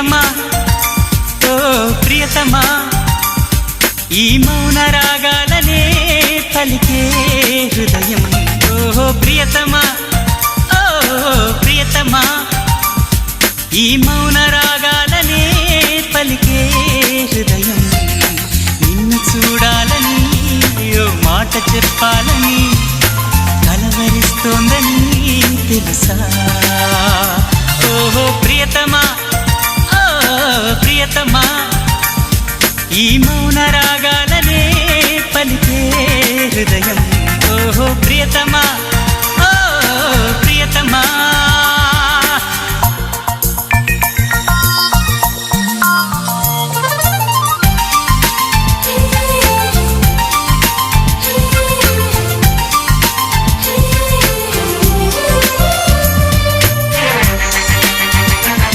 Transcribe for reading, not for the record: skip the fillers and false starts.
ప్రియతమా ఓ ప్రియతమా ఈ మౌన రాగాలనే పలికే హృదయం ఓ ప్రియతమా ఓ ప్రియతమా ఈ మౌన రాగాలనే పలికే హృదయం నిన్ను చూడాలని ఓ మాట చెప్పాలని కలవరిస్తోందని తెలుసా ఓ ప్రియతమా